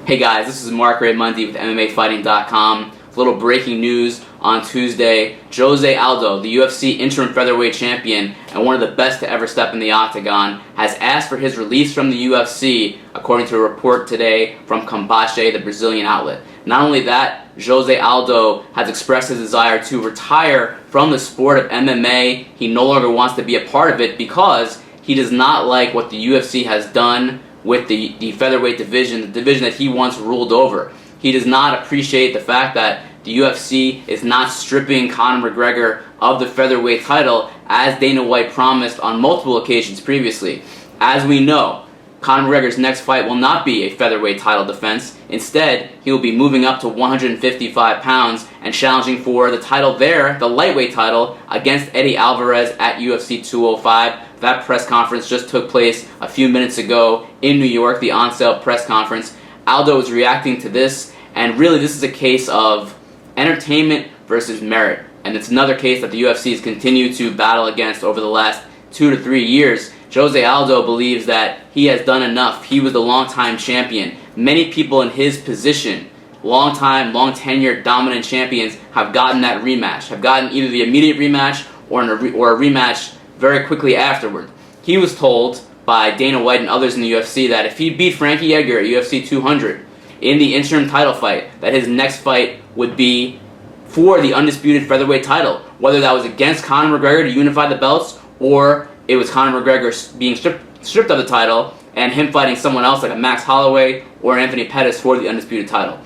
Hey guys, this is Marc Raimondi with MMAfighting.com. A little breaking news on Tuesday. Jose Aldo, the UFC interim featherweight champion and one of the best to ever step in the octagon, has asked for his release from the UFC, according to a report today from Combate, the Brazilian outlet. Not only that, Jose Aldo has expressed his desire to retire from the sport of MMA. He no longer wants to be a part of it because he does not like what the UFC has done with the featherweight division, the division that he once ruled over. He does not appreciate the fact that the UFC is not stripping Conor McGregor of the featherweight title as Dana White promised on multiple occasions previously. As we know, Conor McGregor's next fight will not be a featherweight title defense. Instead, he will be moving up to 155 pounds and challenging for the title there, the lightweight title, against Eddie Alvarez at UFC 205. That press conference just took place a few minutes ago in New York, the on-sale press conference. Aldo is reacting to this, and really this is a case of entertainment versus merit. And it's another case that the UFC has continued to battle against over the last 2 to 3 years. Jose Aldo believes that he has done enough. He was the long-time champion. Many people in his position, long-time, long-tenured, dominant champions, have gotten that rematch, have gotten either the immediate rematch or a rematch very quickly afterward. He was told by Dana White and others in the UFC that if he beat Frankie Edgar at UFC 200 in the interim title fight, that his next fight would be for the undisputed featherweight title, whether that was against Conor McGregor to unify the belts or it was Conor McGregor being stripped of the title and him fighting someone else like a Max Holloway or Anthony Pettis for the undisputed title.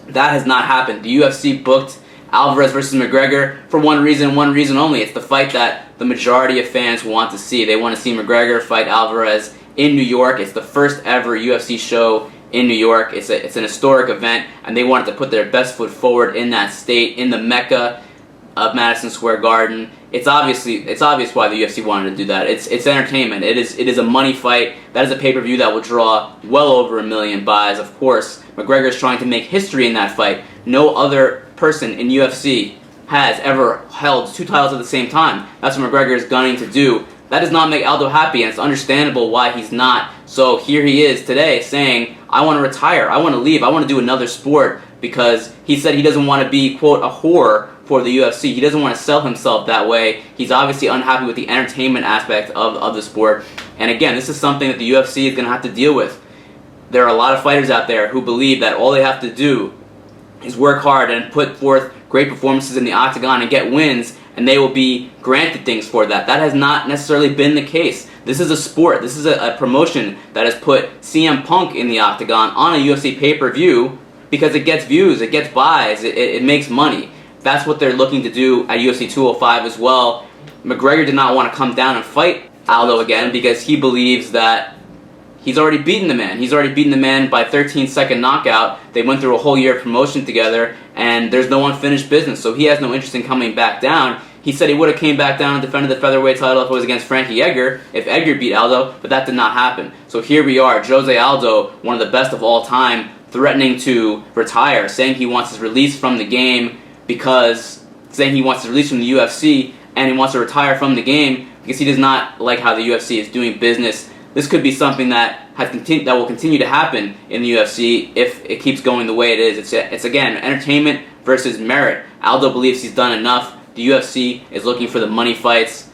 That has not happened. The UFC booked Alvarez versus McGregor for one reason only. It's the fight that the majority of fans want to see. They want to see McGregor fight Alvarez in New York. It's the first ever UFC show in New York. It's an historic event, and they wanted to put their best foot forward in that state, in the Mecca of Madison Square Garden. It's obvious why the UFC wanted to do that. It's entertainment. It is a money fight. That is a pay-per-view that will draw well over 1 million buys. Of course, McGregor is trying to make history in that fight. No other person in UFC has ever held 2 titles at the same time. That's what McGregor is gunning to do. That does not make Aldo happy, and it's understandable why he's not. So here he is today saying, I want to retire, I want to leave, I want to do another sport, because he said he doesn't want to be, quote, a whore for the UFC. He doesn't want to sell himself that way. He's obviously unhappy with the entertainment aspect of the sport. And again, this is something that the UFC is going to have to deal with. There are a lot of fighters out there who believe that all they have to do is work hard and put forth great performances in the octagon and get wins, and they will be granted things for that. That has not necessarily been the case. This is a sport. This is a promotion that has put CM Punk in the octagon on a UFC pay-per-view because it gets views, it gets buys, it makes money. That's what they're looking to do at UFC 205 as well. McGregor did not want to come down and fight Aldo again because he believes that he's already beaten the man. He's already beaten the man by 13-second knockout. They went through a whole year of promotion together, and there's no unfinished business, so he has no interest in coming back down. He said he would have came back down and defended the featherweight title if it was against Frankie Edgar, if Edgar beat Aldo, but that did not happen. So here we are, Jose Aldo, one of the best of all time, threatening to retire, saying he wants his release from the game saying he wants to release from the UFC, and he wants to retire from the game because he does not like how the UFC is doing business. This could be something that will continue to happen in the UFC if it keeps going the way it is. It's again, entertainment versus merit. Aldo believes he's done enough. The UFC is looking for the money fights.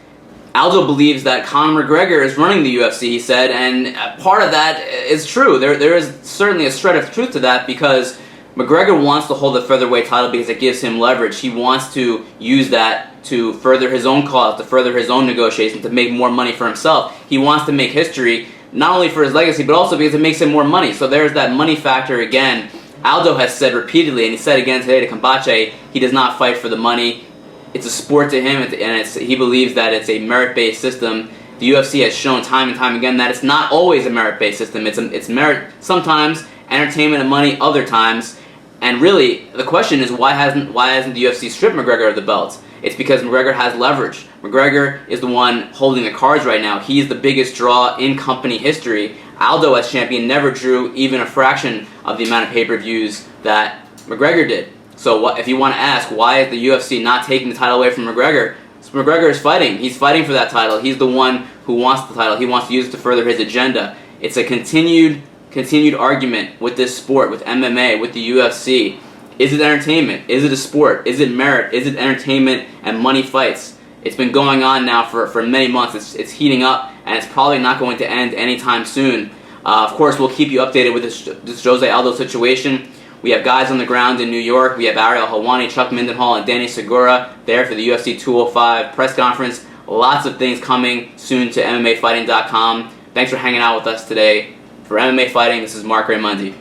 Aldo believes that Conor McGregor is running the UFC, he said, and part of that is true. There is certainly a shred of truth to that because McGregor wants to hold the featherweight title because it gives him leverage. He wants to use that to further his own cause, to further his own negotiation, to make more money for himself. He wants to make history, not only for his legacy, but also because it makes him more money. So there's that money factor again. Aldo has said repeatedly, and he said again today to Combate, he does not fight for the money. It's a sport to him, and he believes that it's a merit-based system. The UFC has shown time and time again that it's not always a merit-based system. It's merit sometimes, entertainment and money other times. And really, the question is, why hasn't the UFC stripped McGregor of the belt? It's because McGregor has leverage. McGregor is the one holding the cards right now. He's the biggest draw in company history. Aldo, as champion, never drew even a fraction of the amount of pay-per-views that McGregor did. So if you want to ask, why is the UFC not taking the title away from McGregor? McGregor is fighting. He's fighting for that title. He's the one who wants the title. He wants to use it to further his agenda. It's a continued continued argument with this sport, with MMA, with the UFC. Is it entertainment? Is it a sport? Is it merit? Is it entertainment and money fights? It's been going on now for many months. It's heating up, and it's probably not going to end anytime soon. Of course, we'll keep you updated with this Jose Aldo situation. We have guys on the ground in New York. We have Ariel Helwani, Chuck Mindenhall, and Danny Segura there for the UFC 205 press conference. Lots of things coming soon to MMAfighting.com. Thanks for hanging out with us today. For MMA Fighting, this is Marc Raimondi.